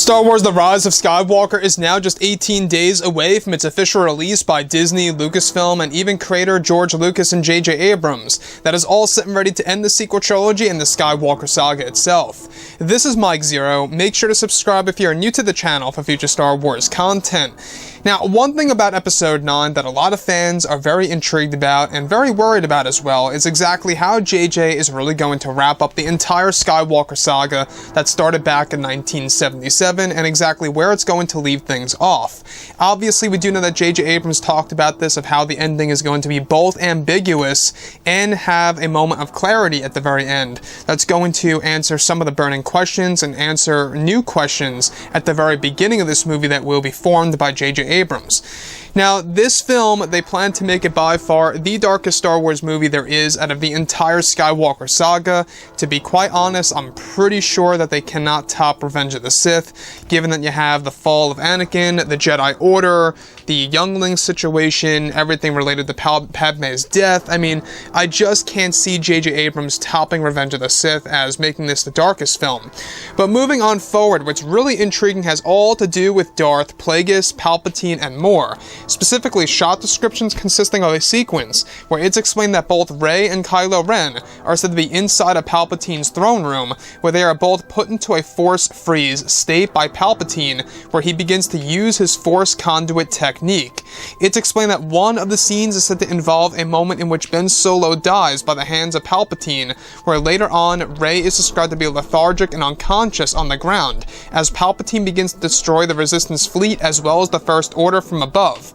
Star Wars The Rise of Skywalker is now just 18 days away from its official release by Disney, Lucasfilm, and even creator George Lucas and J.J. Abrams. That is all set and ready to end the sequel trilogy and the Skywalker saga itself. This is Mike Zero. Make sure to subscribe if you are new to the channel for future Star Wars content. Now, one thing about Episode 9 that a lot of fans are very intrigued about and very worried about as well is exactly how JJ is really going to wrap up the entire Skywalker saga that started back in 1977 and exactly where it's going to leave things off. Obviously, we do know that J.J. Abrams talked about this, of how the ending is going to be both ambiguous and have a moment of clarity at the very end that's going to answer some of the burning questions and answer new questions at the very beginning of this movie that will be formed by J.J. Abrams. Now, this film, they plan to make it by far the darkest Star Wars movie there is out of the entire Skywalker saga. To be quite honest, I'm pretty sure that they cannot top Revenge of the Sith, given that you have the fall of Anakin, the Jedi Order, the youngling situation, everything related to Padme's death. I mean, I just can't see J.J. Abrams topping Revenge of the Sith as making this the darkest film. But moving on forward, what's really intriguing has all to do with Darth Plagueis, Palpatine, and more. Specifically, shot descriptions consisting of a sequence where it's explained that both Rey and Kylo Ren are said to be inside of Palpatine's throne room, where they are both put into a Force freeze state by Palpatine, where he begins to use his Force conduit technique. It's explained that one of the scenes is said to involve a moment in which Ben Solo dies by the hands of Palpatine, where later on, Rey is described to be lethargic and unconscious on the ground, as Palpatine begins to destroy the Resistance fleet as well as the First Order from above.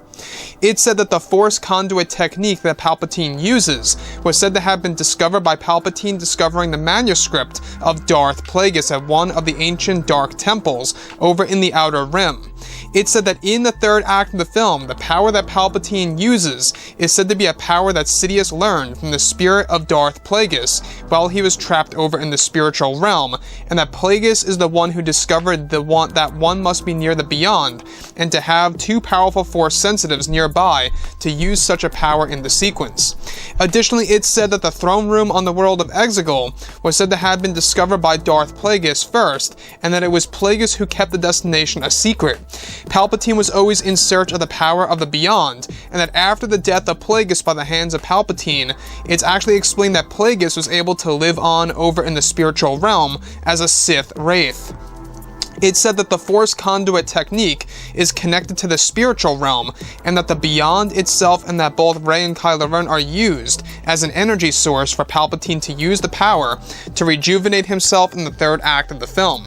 It's said that the Force conduit technique that Palpatine uses was said to have been discovered by Palpatine discovering the manuscript of Darth Plagueis at one of the ancient Dark Temples over in the Outer Rim. It's said that in the third act of the film, the power that Palpatine uses is said to be a power that Sidious learned from the spirit of Darth Plagueis while he was trapped over in the spiritual realm, and that Plagueis is the one who discovered that one must be near the beyond, and to have two powerful Force sensitives nearby to use such a power in the sequence. Additionally, it's said that the throne room on the world of Exegol was said to have been discovered by Darth Plagueis first, and that it was Plagueis who kept the destination a secret. Palpatine was always in search of the power of the beyond, and that after the death of Plagueis by the hands of Palpatine, it's actually explained that Plagueis was able to live on over in the spiritual realm as a Sith Wraith. It's said that the Force conduit technique is connected to the spiritual realm, and that the beyond itself and that both Rey and Kylo Ren are used as an energy source for Palpatine to use the power to rejuvenate himself in the third act of the film.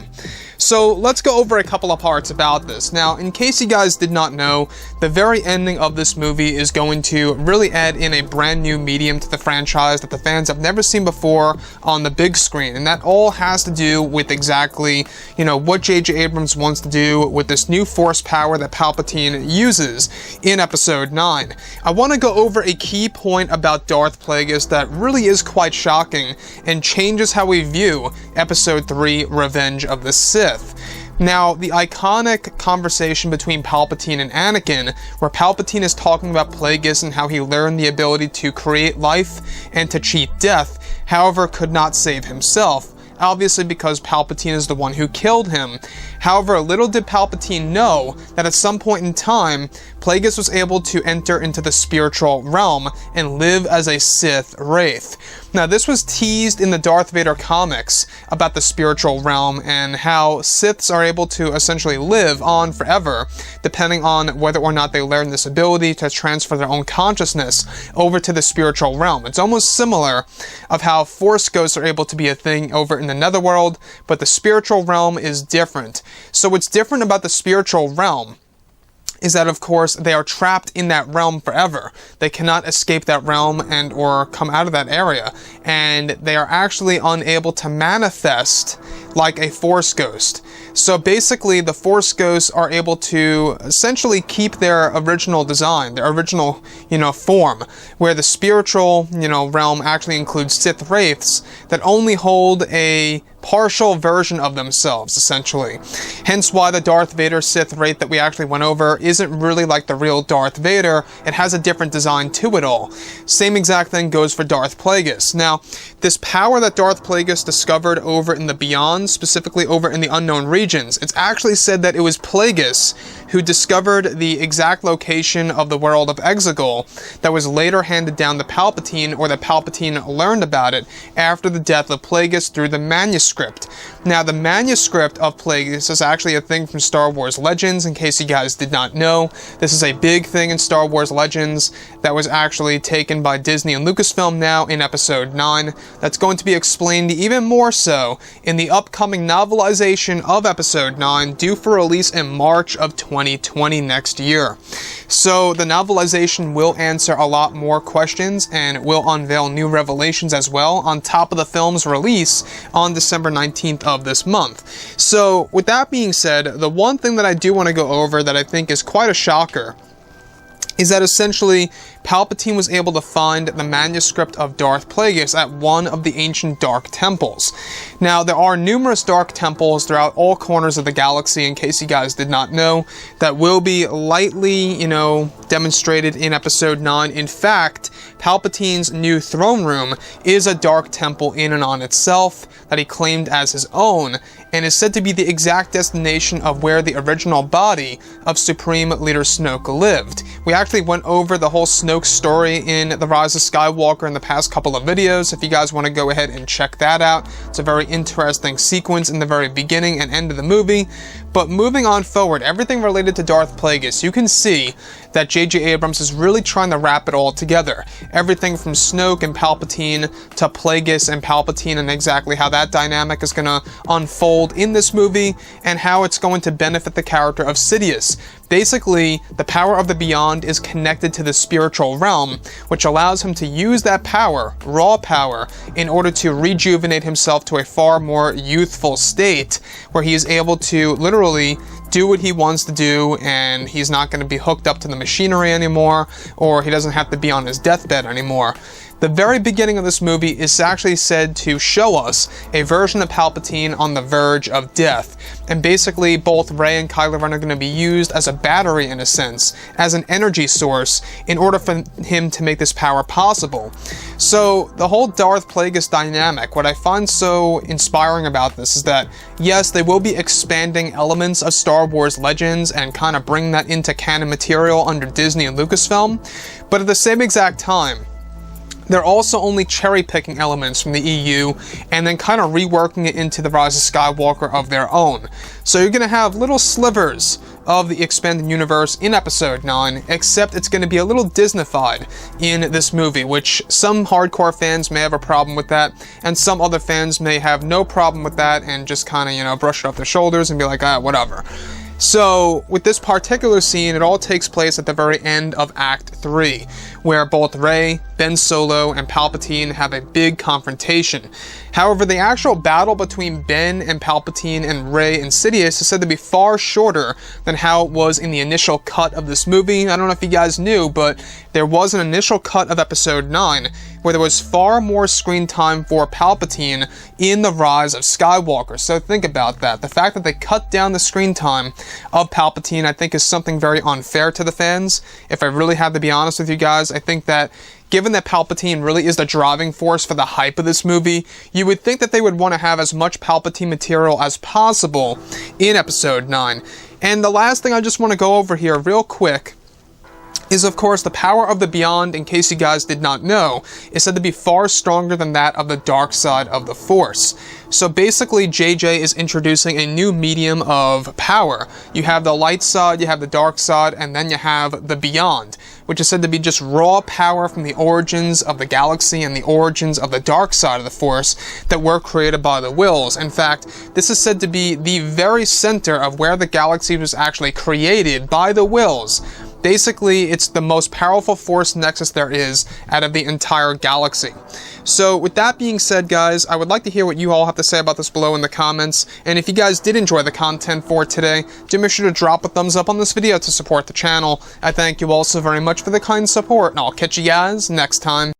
So let's go over a couple of parts about this. Now, in case you guys did not know, the very ending of this movie is going to really add in a brand new medium to the franchise that the fans have never seen before on the big screen. And that all has to do with exactly, what J.J. Abrams wants to do with this new Force power that Palpatine uses in Episode 9. I want to go over a key point about Darth Plagueis that really is quite shocking and changes how we view Episode 3, Revenge of the Sith. Now, the iconic conversation between Palpatine and Anakin, where Palpatine is talking about Plagueis and how he learned the ability to create life and to cheat death, however could not save himself, obviously because Palpatine is the one who killed him. However, little did Palpatine know that at some point in time, Plagueis was able to enter into the spiritual realm and live as a Sith Wraith. Now, this was teased in the Darth Vader comics about the spiritual realm and how Siths are able to essentially live on forever, depending on whether or not they learn this ability to transfer their own consciousness over to the spiritual realm. It's almost similar of how Force ghosts are able to be a thing over in the netherworld, but the spiritual realm is different. So what's different about the spiritual realm is that, of course, they are trapped in that realm forever. They cannot escape that realm and or come out of that area, and they are actually unable to manifest like a Force ghost. So basically, the Force ghosts are able to essentially keep their original design, their original, form, where the spiritual, realm actually includes Sith Wraiths that only hold a partial version of themselves, essentially. Hence why the Darth Vader Sith rate that we actually went over isn't really like the real Darth Vader. It has a different design to it all. Same exact thing goes for Darth Plagueis. Now, this power that Darth Plagueis discovered over in the Beyond, specifically over in the Unknown Regions, it's actually said that it was Plagueis who discovered the exact location of the world of Exegol that was later handed down to Palpatine, or that Palpatine learned about it after the death of Plagueis through the manuscript. Now, the manuscript of Plagueis is actually a thing from Star Wars Legends, in case you guys did not know. This is a big thing in Star Wars Legends that was actually taken by Disney and Lucasfilm now in Episode 9. That's going to be explained even more so in the upcoming novelization of Episode 9, due for release in March of 2020 next year. So the novelization will answer a lot more questions and will unveil new revelations as well, on top of the film's release on December 19th of this month. So with that being said, the one thing that I do want to go over that I think is quite a shocker is that essentially Palpatine was able to find the manuscript of Darth Plagueis at one of the ancient Dark Temples. Now, there are numerous Dark Temples throughout all corners of the galaxy, in case you guys did not know, that will be lightly, demonstrated in Episode 9. In fact, Palpatine's new throne room is a Dark Temple in and on itself that he claimed as his own, and is said to be the exact destination of where the original body of Supreme Leader Snoke lived. We actually went over the whole Snoke story in The Rise of Skywalker in the past couple of videos. If you guys want to go ahead and check that out, it's a very interesting sequence in the very beginning and end of the movie. But moving on forward, everything related to Darth Plagueis, you can see that J.J. Abrams is really trying to wrap it all together. Everything from Snoke and Palpatine to Plagueis and Palpatine, and exactly how that dynamic is going to unfold in this movie, and how it's going to benefit the character of Sidious. Basically, the power of the Beyond is connected to the spiritual realm, which allows him to use that power, raw power, in order to rejuvenate himself to a far more youthful state, where he is able to literally do what he wants to do, and he's not going to be hooked up to the machinery anymore, or he doesn't have to be on his deathbed anymore. The very beginning of this movie is actually said to show us a version of Palpatine on the verge of death, and basically both Rey and Kylo Ren are going to be used as a battery, in a sense, as an energy source, in order for him to make this power possible. So the whole Darth Plagueis dynamic, what I find so inspiring about this is that, yes, they will be expanding elements of Star Wars Legends and kind of bring that into canon material under Disney and Lucasfilm, but at the same exact time, they're also only cherry-picking elements from the EU and then kind of reworking it into The Rise of Skywalker of their own. So you're going to have little slivers of the expanded universe in Episode 9, except it's going to be a little Disneyfied in this movie, which some hardcore fans may have a problem with that, and some other fans may have no problem with that and just kind of, brush it off their shoulders and be like, whatever. So, with this particular scene, it all takes place at the very end of Act 3, where both Rey, Ben Solo, and Palpatine have a big confrontation. However, the actual battle between Ben and Palpatine and Rey and Sidious is said to be far shorter than how it was in the initial cut of this movie. I don't know if you guys knew, but there was an initial cut of Episode 9 where there was far more screen time for Palpatine in The Rise of Skywalker. So think about that. The fact that they cut down the screen time of Palpatine, I think, is something very unfair to the fans. If I really have to be honest with you guys, I think that given that Palpatine really is the driving force for the hype of this movie, you would think that they would want to have as much Palpatine material as possible in Episode 9. And the last thing I just want to go over here real quick is, of course, the power of the Beyond, in case you guys did not know, is said to be far stronger than that of the dark side of the Force. So basically, JJ is introducing a new medium of power. You have the light side, you have the dark side, and then you have the Beyond, which is said to be just raw power from the origins of the galaxy and the origins of the dark side of the Force that were created by the Wills. In fact, this is said to be the very center of where the galaxy was actually created by the Wills. Basically, it's the most powerful Force nexus there is out of the entire galaxy. So with that being said, guys, I would like to hear what you all have to say about this below in the comments. And if you guys did enjoy the content for today, do make sure to drop a thumbs up on this video to support the channel. I thank you all so very much for the kind support, and I'll catch you guys next time.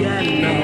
got nothing.